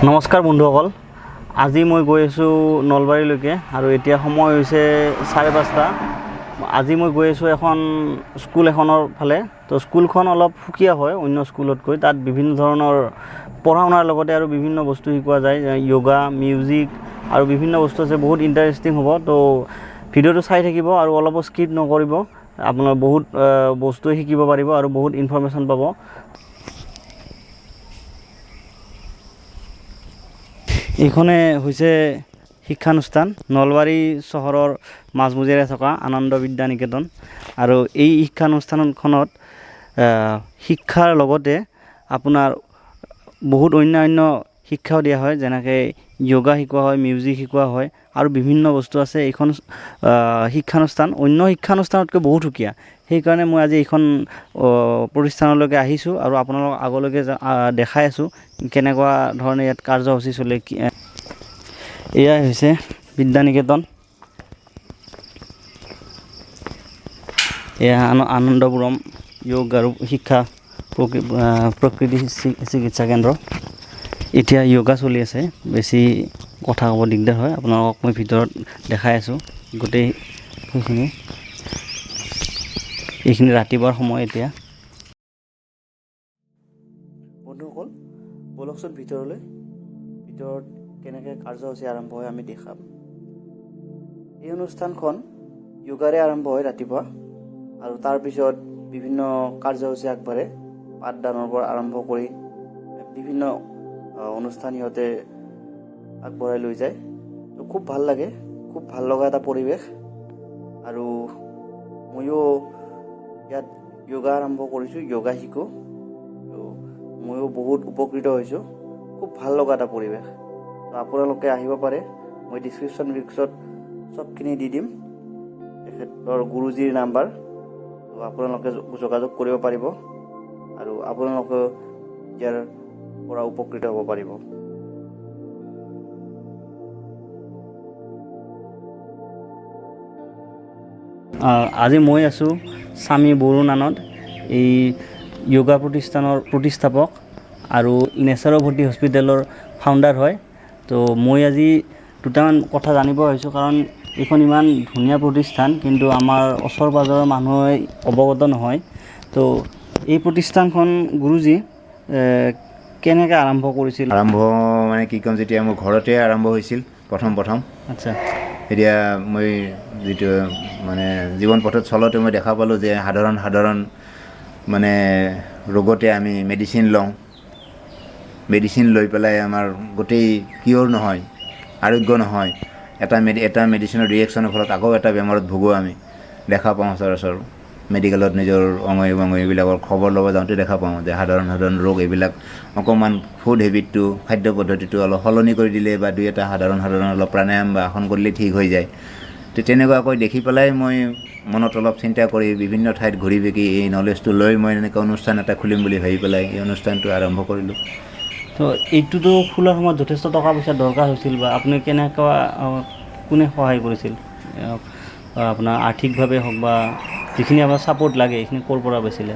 নমস্কাৰ বন্ধুসকল, আজি মই গৈ আছোঁ নলবাৰীলৈকে আৰু এতিয়া সময় হৈছে 5:30। আজি মই গৈ আছোঁ এখন স্কুল এখনৰ ফালে। তো স্কুলখন অলপ সুকীয়া হয় অন্য স্কুলতকৈ। তাত বিভিন্ন ধৰণৰ পঢ়া শুনাৰ লগতে আৰু বিভিন্ন বস্তু শিকোৱা যায়, য়োগা, মিউজিক আৰু বিভিন্ন বস্তু আছে। বহুত ইণ্টাৰেষ্টিং হ'ব। তো ভিডিঅ'টো চাই থাকিব আৰু অলপো স্কিপ নকৰিব। আপোনাৰ বহুত বস্তু শিকিব পাৰিব আৰু বহুত ইনফৰমেশ্যন পাব। এইখনে হৈছে শিক্ষানুষ্ঠান, নলবাৰী চহৰৰ মাজমজিয়াৰে থকা আনন্দ বিদ্যা নিকেতন। আৰু এই শিক্ষানুষ্ঠানখনত শিক্ষাৰ লগতে আপোনাৰ বহুত অন্যান্য শিক্ষাও দিয়া হয়, যেনেকৈ য়োগা শিকোৱা হয়, মিউজিক শিকোৱা হয় আৰু বিভিন্ন বস্তু আছে। এইখন শিক্ষানুষ্ঠান অন্য শিক্ষানুষ্ঠানতকৈ বহুত সুকীয়া। সেইকাৰণে মই আজি এইখন প্ৰতিষ্ঠানলৈকে আহিছোঁ আৰু আপোনালোকক আগলৈকে দেখাই আছোঁ কেনেকুৱা ধৰণে ইয়াত কাৰ্যসূচী চলে। এয়াই হৈছে বিদ্যা নিকেতন। এয়া আনন্দপুৰম যোগ আৰু শিক্ষা প্ৰকৃতি চিকিৎসা কেন্দ্ৰ। এতিয়া য়োগা চলি আছে, বেছি কথা ক'ব দিগদাৰ হয়। আপোনালোকক মই ভিতৰত দেখাই আছোঁ গোটেই সেইখিনি। এইখিনি ৰাতিপুৱাৰ সময়। এতিয়া বন্ধুসকল, বলকচোন ভিতৰত কেনেকৈ কাৰ্যসূচী আৰম্ভ হয় আমি দেখাম। এই অনুষ্ঠানখন য়োগাৰে আৰম্ভ হয় ৰাতিপুৱা, আৰু তাৰপিছত বিভিন্ন কাৰ্যসূচী আগবাঢ়ে। পাঠদানৰ পৰা আৰম্ভ কৰি বিভিন্ন অনুষ্ঠান সিহঁতে আগবঢ়াই লৈ যায়। তো খুব ভাল লাগে, খুব ভাল লগা এটা পৰিৱেশ। আৰু ময়ো ইয়াত য়োগা আৰম্ভ কৰিছোঁ, য়োগা শিকোঁ। তো ময়ো বহুত উপকৃত হৈছোঁ। খুব ভাল লগা এটা পৰিৱেশ। তো আপোনালোকে আহিব পাৰে। মই ডিছক্ৰিপশ্যন বক্সত চবখিনি দি দিম, তেখেতৰ গুৰুজীৰ নাম্বাৰ। তো আপোনালোকে যোগাযোগ কৰিব পাৰিব আৰু আপোনালোকে ইয়াৰ পৰা উপকৃত হ'ব পাৰিব। আজি মই আছোঁ স্বামী বৰুণ আনন্দ, এই য়োগা প্ৰতিষ্ঠানৰ প্ৰতিষ্ঠাপক আৰু নেচাৰোপেথী হস্পিটেলৰ ফাউণ্ডাৰ হয়। তো মই আজি দুটামান কথা জানিব আহিছোঁ, কাৰণ এইখন ইমান ধুনীয়া প্ৰতিষ্ঠান, কিন্তু আমাৰ ওচৰ পাঁজৰৰ মানুহে অৱগত নহয়। তো এই প্ৰতিষ্ঠানখন গুৰুজী কেনেকৈ আৰম্ভ কৰিছিল? আৰম্ভ মানে কি ক'ম, যেতিয়া মোৰ ঘৰতে আৰম্ভ হৈছিল প্ৰথম। আচ্ছা। এতিয়া মই যিটো মানে জীৱন পথত চলতে মই দেখা পালোঁ যে সাধাৰণ মানে ৰোগতে আমি মেডিচিন লৈ পেলাই আমাৰ গোটেই কিয়ৰ নহয়, আৰোগ্য নহয়। এটা মেডিচিনৰ ৰিয়েকশ্যনৰ ফলত আকৌ এটা বেমাৰত ভুগো আমি দেখা পাওঁ সচৰাচৰ। মেডিকেলত নিজৰ অঙয়বিলাকৰ খবৰ ল'ব যাওঁতে দেখা পাওঁ যে সাধাৰণ ৰোগ এইবিলাক অকণমান ফুড হেবিটটো, খাদ্য পদ্ধতিটো অলপ সলনি কৰি দিলে বা দুই এটা সাধাৰণ অলপ প্ৰাণায়াম বা আসন কৰিলে ঠিক হৈ যায়। তো তেনেকুৱাকৈ দেখি পেলাই মই মনত অলপ চিন্তা কৰি বিভিন্ন ঠাইত ঘূৰি বেকি এই নলেজটো লৈ মই এনেকৈ অনুষ্ঠান এটা খুলিম বুলি ভাবি পেলাই এই অনুষ্ঠানটো আৰম্ভ কৰিলোঁ। তো এইটোতো খোলাৰ সময়ত যথেষ্ট টকা পইচা দৰকাৰ হৈছিল, বা আপুনি কোনে সহায় কৰিছিল? আপোনাৰ আৰ্থিকভাৱে হওক বা যিখিনি আমাৰ ছাপোৰ্ট লাগে এইখিনি ক'ৰ পৰা পাইছিলে?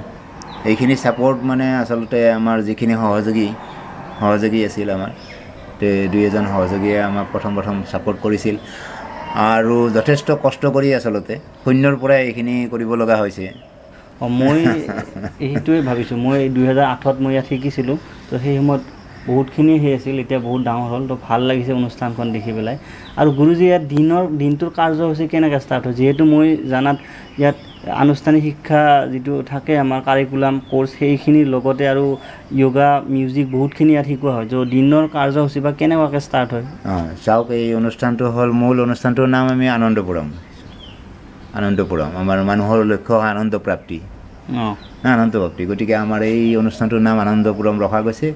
এইখিনি ছাপোৰ্ট মানে আচলতে আমাৰ যিখিনি সহযোগী আছিল আমাৰ, দুই এজন সহযোগীয়ে আমাক প্ৰথম ছাপোৰ্ট কৰিছিল। আৰু যথেষ্ট কষ্ট কৰি আচলতে শূন্যৰ পৰাই এইখিনি কৰিব লগা হৈছে। মই সেইটোৱে ভাবিছোঁ। মই 2008 মই ইয়াত শিকিছিলোঁ। তো সেই সময়ত বহুতখিনি আছিল, এতিয়া বহুত ডাঙৰ হ'ল। তো ভাল লাগিছে অনুষ্ঠানখন দেখি পেলাই। আৰু গুৰুজী ইয়াত দিনটোৰ কাৰ্যসূচী কেনেকৈ ষ্টাৰ্ট হয়? যিহেতু মই জানাত ইয়াত আনুষ্ঠানিক শিক্ষা যিটো থাকে আমাৰ কাৰিকুলাম কোৰ্চ, সেইখিনিৰ লগতে আৰু য়োগা, মিউজিক বহুতখিনি ইয়াত শিকোৱা হয়। তো দিনৰ কাৰ্যসূচী বা কেনেকুৱাকৈ ষ্টাৰ্ট হয়? চাওক, এই অনুষ্ঠানটো হ'ল, মূল অনুষ্ঠানটোৰ নাম আমি আনন্দপুৰম। আমাৰ মানুহৰ লক্ষ্য আনন্দ প্ৰাপ্তি। গতিকে আমাৰ এই অনুষ্ঠানটোৰ নাম আনন্দপুৰম ৰখা গৈছে।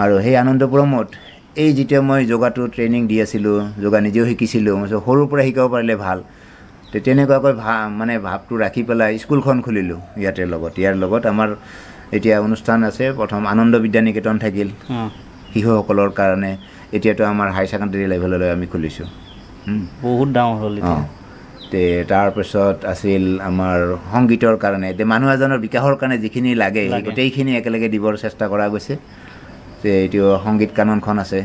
আৰু সেই আনন্দপুৰমত এই যেতিয়া মই যোগাটো ট্ৰেইনিং দি আছিলোঁ, যোগা নিজেও শিকিছিলোঁ, মই সৰুৰ পৰা শিকাব পাৰিলে ভাল। তো তেনেকুৱাকৈ ভাৱটো ৰাখি পেলাই স্কুলখন খুলিলোঁ ইয়াৰ লগত আমাৰ এতিয়া অনুষ্ঠান আছে। প্ৰথম আনন্দ বিদ্যা নিকেতন থাকিল শিশুসকলৰ কাৰণে। এতিয়াতো আমাৰ হাই ছেকেণ্ডেৰী লেভেললৈ আমি খুলিছোঁ। বহুত ডাঙৰ হ'ল এতিয়া। তাৰপিছত আছিল আমাৰ সংগীতৰ কাৰণে, মানুহ এজনৰ বিকাশৰ কাৰণে যিখিনি লাগে গোটেইখিনি একেলগে দিবৰ চেষ্টা কৰা গৈছে। যে এইটো সংগীত কাননখন আছে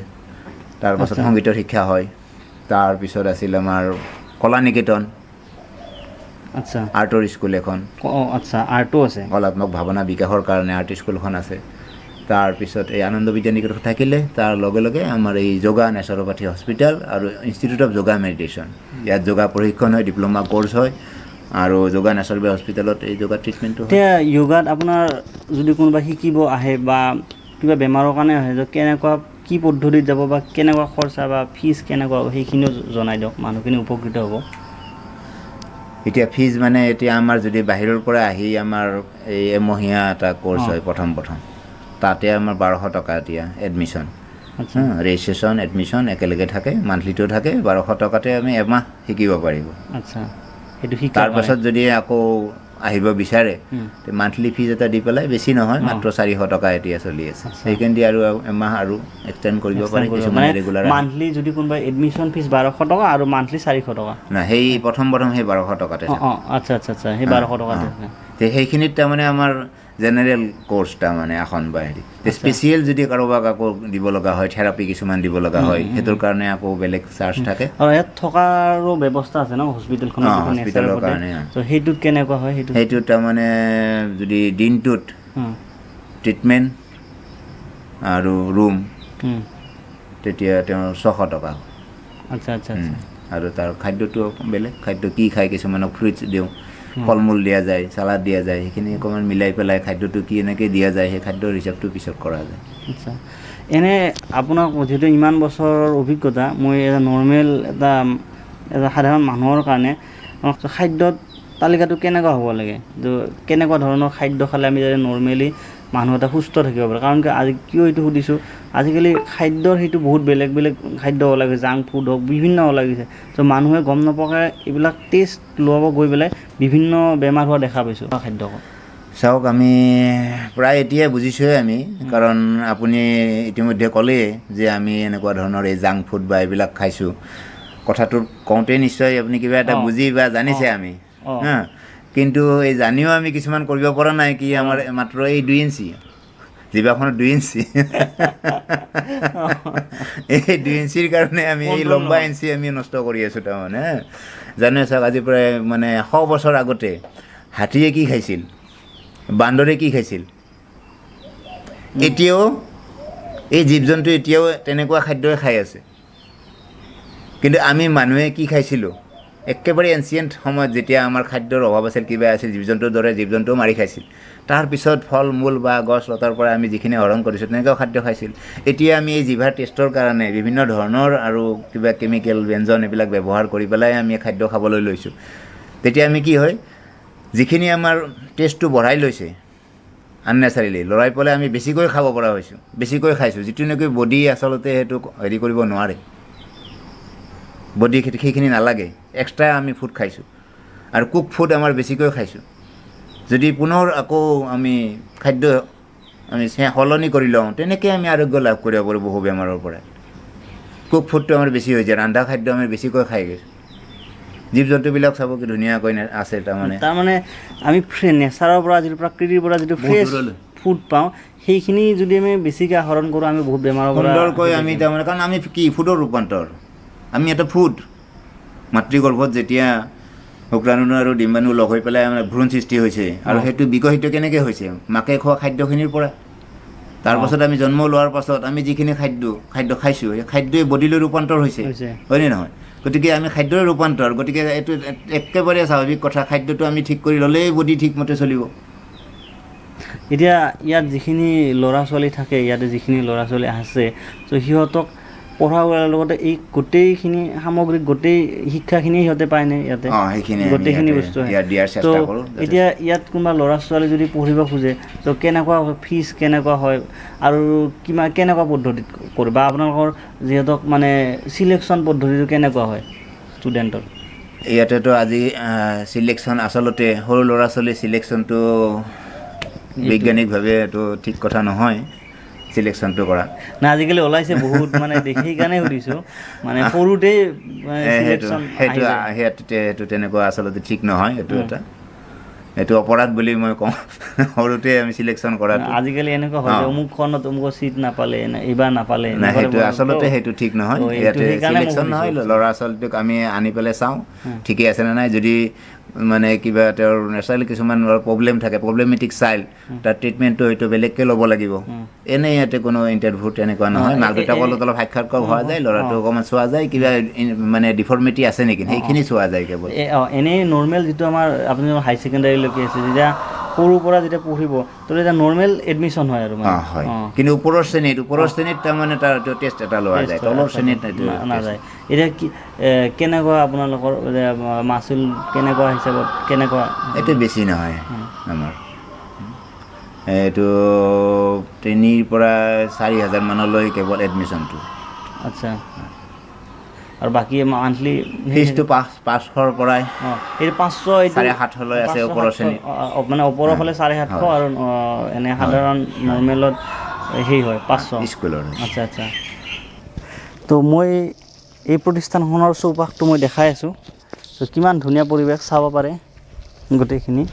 তাৰপাছত সংগীতৰ শিক্ষা হয় তাৰপিছত আছিল আমাৰ কলা নিকেতন আচ্ছা আৰ্টৰ স্কুল এখন আচ্ছা আৰ্টো আছে কলাত্মক ভাৱনা বিকাশৰ কাৰণে আৰ্ট স্কুলখন আছে তাৰপিছত এই আনন্দ বিদ্যানিকেতন থাকিলে তাৰ লগে লগে আমাৰ এই যোগা নেচাৰোপাথী হস্পিটেল আৰু ইনষ্টিটিউট অফ যোগা মেডিটেশ্যন ইয়াত যোগা প্ৰশিক্ষণ হয় ডিপ্ল'মা কোৰ্চ হয় আৰু যোগা নেচাৰোপাথী হস্পিটেলত এই যোগা ট্ৰিটমেণ্টটো হয় এতিয়া য়োগাত আপোনাৰ যদি কোনোবা শিকিব আহে বা কিবা বেমাৰৰ কাৰণে আহে কেনেকুৱা কি পদ্ধতিত যাব বা কেনেকুৱা খৰচা বা ফিজ কেনেকুৱা সেইখিনিও জনাই দিয়ক মানুহখিনি উপকৃত হ'ব এতিয়া ফিজ মানে এতিয়া আমাৰ যদি বাহিৰৰ পৰা আহি আমাৰ এই এমহীয়া এটা কোৰ্চ হয় প্ৰথম তাতে আমাৰ 1200 টকা এতিয়া এডমিশ্যন ৰেজিষ্ট্ৰেশ্যন এডমিশ্যন একেলগে থাকে মান্থলিটো থাকে 1200 টকাতে আমি এমাহ শিকিব পাৰিব আচ্ছা সেইটো তাৰপাছত যদি আকৌ আহিব বিচাৰে তে মান্থলি ফিজ এটা দি পেলাই বেছি নহয় মাত্ৰ 400 টকা এতিয়া চলি আছে সেইকাৰণে আৰু এমাহ আৰু এক্সটেণ্ড কৰিব পাৰি কিছুমানে ৰেগুলাৰ মান্থলি যদি কোনোবা এডমিশ্যন ফিজ 1200 টকা আৰু মান্থলি 400 টকা না সেই প্ৰথম সেই 1200 টকাতে আচ্ছা আচ্ছা আচ্ছা সেই 1200 টকাতে তে সেইখিনিত তাৰমানে আমাৰ জেনেৰেল কোৰ্চ তাৰমানে এখন বা হেৰি স্পেচিয়েল যদি কাৰোবাক আকৌ দিব লগা হয় থেৰাপি কিছুমান দিব লগা হয় সেইটোৰ কাৰণে আকৌ বেলেগ চাৰ্জ থাকে আৰু ইয়াত থকাৰো ব্যৱস্থা আছে ন হস্পিটেলখনত হস্পিটেলৰ কাৰণে তো সেইটোত কেনেকুৱা হয় সেইটোত তাৰমানে যদি দিনটোত ট্ৰিটমেণ্ট আৰু ৰুম তেতিয়া তেওঁৰ 600 টকা আচ্ছা আচ্ছা আৰু তাৰ খাদ্যটো বেলেগ খাদ্য কি খায় কিছুমানক ফ্ৰুইটছ দিওঁ ফল মূল দিয়া যায় চালাড দিয়া যায় সেইখিনি অকণমান মিলাই পেলাই খাদ্যটো কি এনেকৈ দিয়া যায় সেই খাদ্যৰ হিচাপটো পিছত কৰা যায় আচ্ছা এনে আপোনাক যিহেতু ইমান বছৰৰ অভিজ্ঞতা মই এটা নৰ্মেল এটা সাধাৰণ মানুহৰ কাৰণে খাদ্যত তালিকাটো কেনেকুৱা হ'ব লাগে তো কেনেকুৱা ধৰণৰ খাদ্য খালে আমি যাতে নৰ্মেলি মানুহ এটা সুস্থ থাকিব পাৰে কাৰণ আজি কিয় এইটো সুধিছোঁ আজিকালি খাদ্যৰ সেইটো বহুত বেলেগ বেলেগ খাদ্য ওলাইছে জাংক ফুড হওক বিভিন্ন ওলাইছে তো মানুহে গম নপোৱাকৈ এইবিলাক টেষ্ট ল'ব গৈ পেলাই বিভিন্ন বেমাৰ হোৱা দেখা পাইছোঁ খাদ্য চাওক আমি প্ৰায় এতিয়াই বুজিছোঁহে আমি কাৰণ আপুনি ইতিমধ্যে ক'লেই যে আমি এনেকুৱা ধৰণৰ এই জাংক ফুড বা এইবিলাক খাইছোঁ কথাটো কওঁতে নিশ্চয় আপুনি কিবা এটা বুজি বা জানিছে আমি হা কিন্তু এই জানিও আমি কিছুমান কৰিব পৰা নাই কি আমাৰ মাত্ৰ এই 2 ইঞ্চি জিভাখনত 2 ইঞ্চি এই 2 ইঞ্চিৰ কাৰণে আমি এই লম্বা ইঞ্চি আমি নষ্ট কৰি আছোঁ তাৰমানে জানে চাওক আজি প্ৰায় মানে 100 বছৰ আগতে হাতীয়ে কি খাইছিল বান্দৰে কি খাইছিল এতিয়াও এই জীৱ জন্তু এতিয়াও তেনেকুৱা খাদ্যই খাই আছে কিন্তু আমি মানুহে কি খাইছিলোঁ একেবাৰে এনচিয়েণ্ট সময়ত যেতিয়া আমাৰ খাদ্যৰ অভাৱ আছিল কিবা আছিল জীৱ জন্তুৰ দৰে জীৱ জন্তুও মাৰি খাইছিল তাৰপিছত ফল মূল বা গছ লতাৰ পৰা আমি যিখিনি আহৰণ কৰিছোঁ তেনেকুৱাও খাদ্য খাইছিল এতিয়া আমি এই জিভাৰ টেষ্টৰ কাৰণে বিভিন্ন ধৰণৰ আৰু কিবা কেমিকেল ব্যঞ্জন এইবিলাক ব্যৱহাৰ কৰি পেলাই আমি খাদ্য খাবলৈ লৈছোঁ তেতিয়া আমি কি হয় যিখিনি আমাৰ টেষ্টটো বঢ়াই লৈছে আননেচাৰেলি লৰাই পেলাই আমি বেছিকৈ খাব পৰা হৈছোঁ বেছিকৈ খাইছোঁ যিটো নেকি বডি আচলতে সেইটো হেৰি কৰিব নোৱাৰে বডি সেইখিনি নালাগে এক্সট্ৰা আমি ফুড খাইছোঁ আৰু কুক ফুড আমাৰ বেছিকৈ খাইছোঁ যদি পুনৰ আকৌ আমি খাদ্য আমি সলনি কৰি লওঁ তেনেকৈ আমি আৰোগ্য লাভ কৰিব পাৰোঁ বহু বেমাৰৰ পৰা কুক ফুডটো আমাৰ বেছি হৈ যায় ৰন্ধা খাদ্য আমি বেছিকৈ খাই গৈছোঁ জীৱ জন্তুবিলাক চাব কি ধুনীয়াকৈ আছে তাৰমানে আমি নেচাৰৰ পৰা যিটো প্ৰকৃতিৰ পৰা যিটো ফ্ৰেছ ফুড পাওঁ সেইখিনি যদি আমি বেছিকৈ আহৰণ কৰোঁ আমি বহুত বেমাৰৰ পৰা সুন্দৰকৈ আমি তাৰমানে কাৰণ আমি কি ফুডৰ ৰূপান্তৰ আমি এটা ফুড মাতৃগৰ্ভত যেতিয়া শুক্ৰাণু আৰু ডিম্বাণু লগ হৈ পেলাই আমাৰ ভ্ৰূণ সৃষ্টি হৈছে আৰু সেইটো বিকশিত কেনেকৈ হৈছে মাকে খোৱা খাদ্যখিনিৰ পৰা তাৰপাছত আমি জন্ম লোৱাৰ পাছত আমি যিখিনি খাদ্য খাইছোঁ সেই খাদ্যই বডিলৈ ৰূপান্তৰ হৈছে হয়নে নহয় গতিকে আমি খাদ্যৰে ৰূপান্তৰ গতিকে এইটো একেবাৰে স্বাভাৱিক কথা খাদ্যটো আমি ঠিক কৰি ল'লেই বডি ঠিকমতে চলিব এতিয়া ইয়াত যিখিনি ল'ৰা ছোৱালী থাকে ইয়াতে যিখিনি ল'ৰা ছোৱালী আছে তো সিহঁতক পঢ়া শুনাৰ লগতে এই গোটেইখিনি সামগ্ৰিক গোটেই শিক্ষাখিনি সিহঁতে পায়নে ইয়াতে গোটেইখিনি বস্তু তো এতিয়া ইয়াত কোনোবা ল'ৰা ছোৱালী যদি পঢ়িব খোজে তো কেনেকুৱা ফিজ কেনেকুৱা হয় আৰু কেনেকুৱা পদ্ধতিত কৰে বা আপোনালোকৰ যিহেতু মানে চিলেকশ্যন পদ্ধতিটো কেনেকুৱা হয় ষ্টুডেণ্টৰ ইয়াতেতো আজি চিলেকশ্যন আচলতে সৰু ল'ৰা ছোৱালীৰ চিলেকশ্যনটো বৈজ্ঞানিকভাৱে এইটো ঠিক কথা নহয় চিলেকশ্যনটো কৰা না আজিকালি ওলাইছে বহুত মানে দেখি কাৰণে সুধিছোঁ মানে সৰুতেই সেইটো তেনেকুৱা আচলতে ঠিক নহয় এইটো এটা এইটো অপৰাধ বুলি মই কওঁ সৰুতে আমি চিলেকশ্যন কৰাটো আজিকালি এনেকুৱা হয় যে অমুকখনত অমুকৰ চিট নাপালে এইবাৰ নাপালে নাই সেইটো আচলতে সেইটো ঠিক নহয় ইয়াতে চিলেকশ্যন নহয় ল'ৰা ছোৱালীটোক আমি আনি পেলাই চাওঁ ঠিকে আছে নে নাই যদি মানে কিবা তেওঁৰ নেচাৰেলি কিছুমান প্ৰব্লেম থাকে প্ৰব্লেমেটিক চাইল্ড তাৰ ট্ৰিটমেণ্টটো হয়তো বেলেগকৈ ল'ব লাগিব এনেই ইয়াতে কোনো ইণ্টাৰভিউ তেনেকুৱা নহয় মাক দেউতাকৰ লগত অলপ সাক্ষাৎকাৰ হোৱা যায় ল'ৰাটো অকণমান চোৱা যায় কিবা মানে ডিফৰ্মিটি আছে নেকি সেইখিনি চোৱা যায় কেৱল এনেই নৰ্মেল যিটো আমাৰ আপুনি হাই ছেকেণ্ডাৰীলৈকে আছে যেতিয়া সৰুৰ পৰা যেতিয়া পঢ়িব তো তেতিয়া নৰ্মেল এডমিশ্যন হয় আৰু হয় কিন্তু ওপৰৰ শ্ৰেণীত তাৰমানে তাৰ টেষ্ট এটা লোৱা যায় তলৰ শ্ৰেণীত নাযায় এতিয়া কি কেনেকুৱা আপোনালোকৰ মাচুল কেনেকুৱা হিচাপত কেনেকুৱা এইটো বেছি নহয় আমাৰ এইটো 3,000 পৰা 4,000 মানলৈ কেৱল এডমিশ্যনটো আচ্ছা আৰু বাকী মান্থলি ফিজটো 500ৰ পৰাই এই 500 750লৈ আছে ওপৰৰ শ্ৰেণীত মানে ওপৰৰ ফালে 750 আৰু এনে সাধাৰণ নৰ্মেলত সেই হয় 500 স্কুলৰ আচ্ছা আচ্ছা তো মই এই প্ৰতিষ্ঠানখনৰ চৌপাশটো মই দেখাই আছোঁ তো কিমান ধুনীয়া পৰিৱেশ চাব পাৰে গোটেইখিনি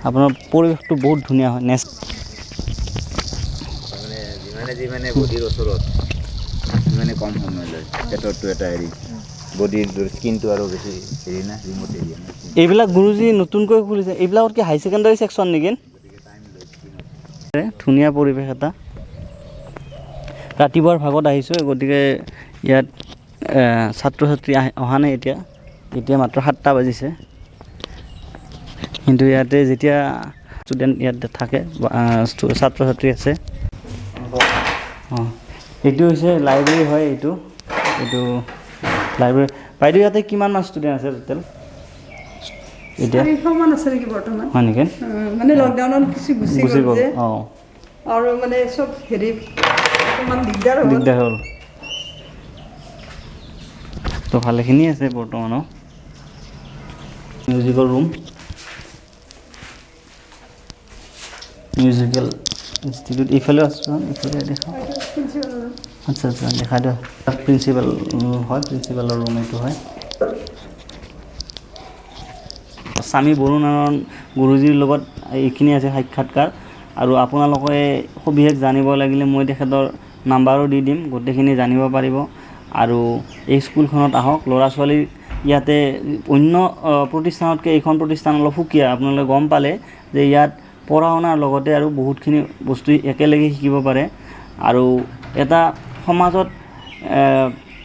আপোনাৰ পৰিৱেশটো বহুত ধুনীয়া হয় নেক্সট মানে যিমানে বডিৰ ওচৰত মানে কম সময় লয় পেটৰটো এটা হেৰি বডিৰ স্কিনটো আৰু বেছি হেৰি না ৰিম'ট এৰিয়া এইবিলাক গুৰুজী নতুনকৈ খুলিছে এইবিলাকত কি হাই ছেকেণ্ডাৰী ছেকশ্যন নেকি ধুনীয়া পৰিৱেশ এটা ৰাতিপুৱাৰ ভাগত আহিছোঁ গতিকে ইয়াত ছাত্ৰ ছাত্ৰী অহা নাই এতিয়া মাত্ৰ 7টা বাজিছে কিন্তু ইয়াতে যেতিয়া ষ্টুডেণ্ট ইয়াতে থাকে ছাত্ৰ ছাত্ৰী আছে এইটো হৈছে লাইব্ৰেৰী হয় এইটো লাইব্ৰেৰী বাইদেউ ইয়াতে কিমানমান ষ্টুডেণ্ট আছে টোটেল এতিয়া 400মান আছে নেকি বৰ্তমান হয় নেকি মানে লকডাউনত কিছু গুচি গ'ল যে অঁ আৰু মানে চব হেৰি অকণমান দিগদাৰ হ'ল তো ভালেখিনি আছে বৰ্তমানো মিউজিকেল ৰুম মিউজিকেল ইনষ্টিটিউট এইফালেও আছোঁ এইফালে দেখা আচ্ছা আচ্ছা দেখাই দিয়ক প্ৰিন্সিপাল হয় প্ৰিন্সিপালৰ ৰুম এইটো হয় স্বামী বৰুণ আনন্দ গুৰুজীৰ লগত এইখিনি আছে সাক্ষাৎকাৰ আৰু আপোনালোকে সবিশেষ জানিব লাগিলে মই তেখেতৰ নাম্বাৰো দি দিম গোটেইখিনি জানিব পাৰিব আৰু এই স্কুলখনত আহক ল'ৰা ছোৱালী ইয়াতে অন্য প্ৰতিষ্ঠানতকৈ এইখন প্ৰতিষ্ঠান অলপ সুকীয়া আপোনালোকে গম পালে যে ইয়াত পঢ়া শুনাৰ লগতে আৰু বহুতখিনি বস্তু একেলগে শিকিব পাৰে আৰু এটা সমাজত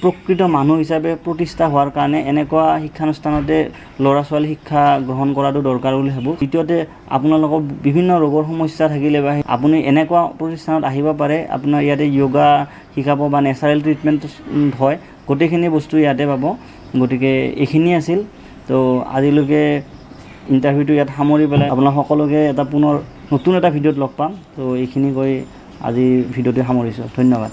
প্ৰকৃত মানুহ হিচাপে প্ৰতিষ্ঠা হোৱাৰ কাৰণে এনেকুৱা শিক্ষানুষ্ঠানতে ল'ৰা ছোৱালী শিক্ষা গ্ৰহণ কৰাটো দৰকাৰ বুলি ভাবোঁ দ্বিতীয়তে আপোনালোকৰ বিভিন্ন ৰোগৰ সমস্যা থাকিলে বা আপুনি এনেকুৱা প্ৰতিষ্ঠানত আহিব পাৰে আপোনাৰ ইয়াতে য়োগা শিকাব বা নেচাৰেল ট্ৰিটমেণ্ট হয় গোটেইখিনি বস্তু ইয়াতে পাব গতিকে এইখিনি আছিল তো আজিলৈকে ইণ্টাৰভিউটো ইয়াত সামৰি পেলাই আপোনাক সকলোকে এটা পুনৰ নতুন এটা ভিডিঅ'ত লগ পাম তো এইখিনি কৈ আজি ভিডিঅ'টো সামৰিছোঁ ধন্যবাদ